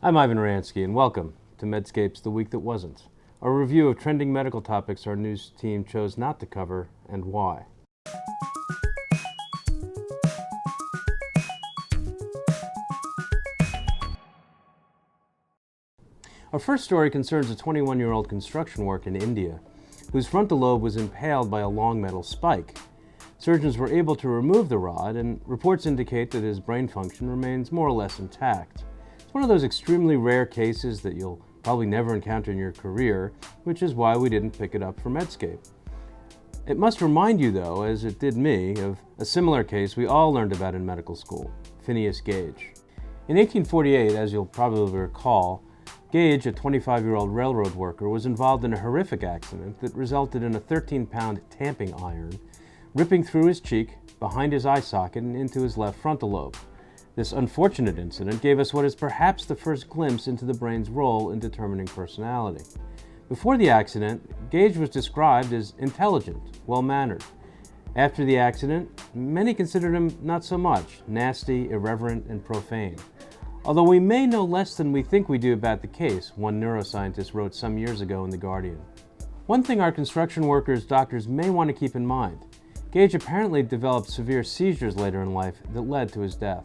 I'm Ivan Oransky, and welcome to Medscape's The Week That Wasn't, a review of trending medical topics our news team chose not to cover and why. Our first story concerns a 21-year-old construction worker in India whose frontal lobe was impaled by a long metal spike. Surgeons were able to remove the rod, and reports indicate that his brain function remains more or less intact. It's one of those extremely rare cases that you'll probably never encounter in your career, which is why we didn't pick it up for Medscape. It must remind you, though, as it did me, of a similar case we all learned about in medical school, Phineas Gage. In 1848, as you'll probably recall, Gage, a 25-year-old railroad worker, was involved in a horrific accident that resulted in a 13-pound tamping iron ripping through his cheek, behind his eye socket, and into his left frontal lobe. This unfortunate incident gave us what is perhaps the first glimpse into the brain's role in determining personality. Before the accident, Gage was described as intelligent, well-mannered. After the accident, many considered him not so much, nasty, irreverent, and profane. Although we may know less than we think we do about the case, one neuroscientist wrote some years ago in The Guardian. One thing our construction workers' doctors may want to keep in mind: Gage apparently developed severe seizures later in life that led to his death.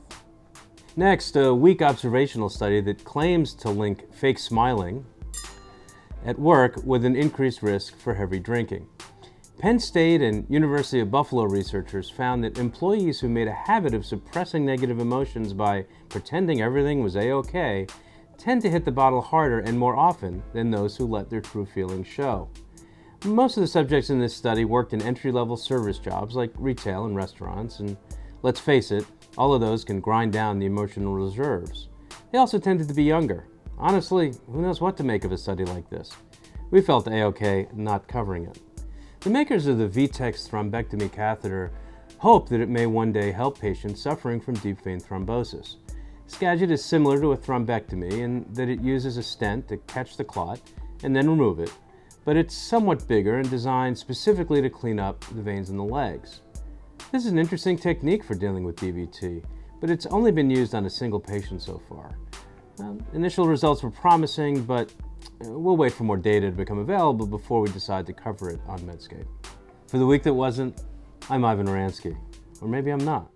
Next, a weak observational study that claims to link fake smiling at work with an increased risk for heavy drinking. Penn State and University of Buffalo researchers found that employees who made a habit of suppressing negative emotions by pretending everything was A-OK tend to hit the bottle harder and more often than those who let their true feelings show. Most of the subjects in this study worked in entry-level service jobs like retail and restaurants, and let's face it, all of those can grind down the emotional reserves. They also tended to be younger. Honestly, who knows what to make of a study like this? We felt A-OK not covering it. The makers of the VTEX thrombectomy catheter hope that it may one day help patients suffering from deep vein thrombosis. This gadget is similar to a thrombectomy in that it uses a stent to catch the clot and then remove it, but it's somewhat bigger and designed specifically to clean up the veins in the legs. This is an interesting technique for dealing with DVT, but it's only been used on a single patient so far. Initial results were promising, but we'll wait for more data to become available before we decide to cover it on Medscape. For the week that wasn't, I'm Ivan Oransky. Or maybe I'm not.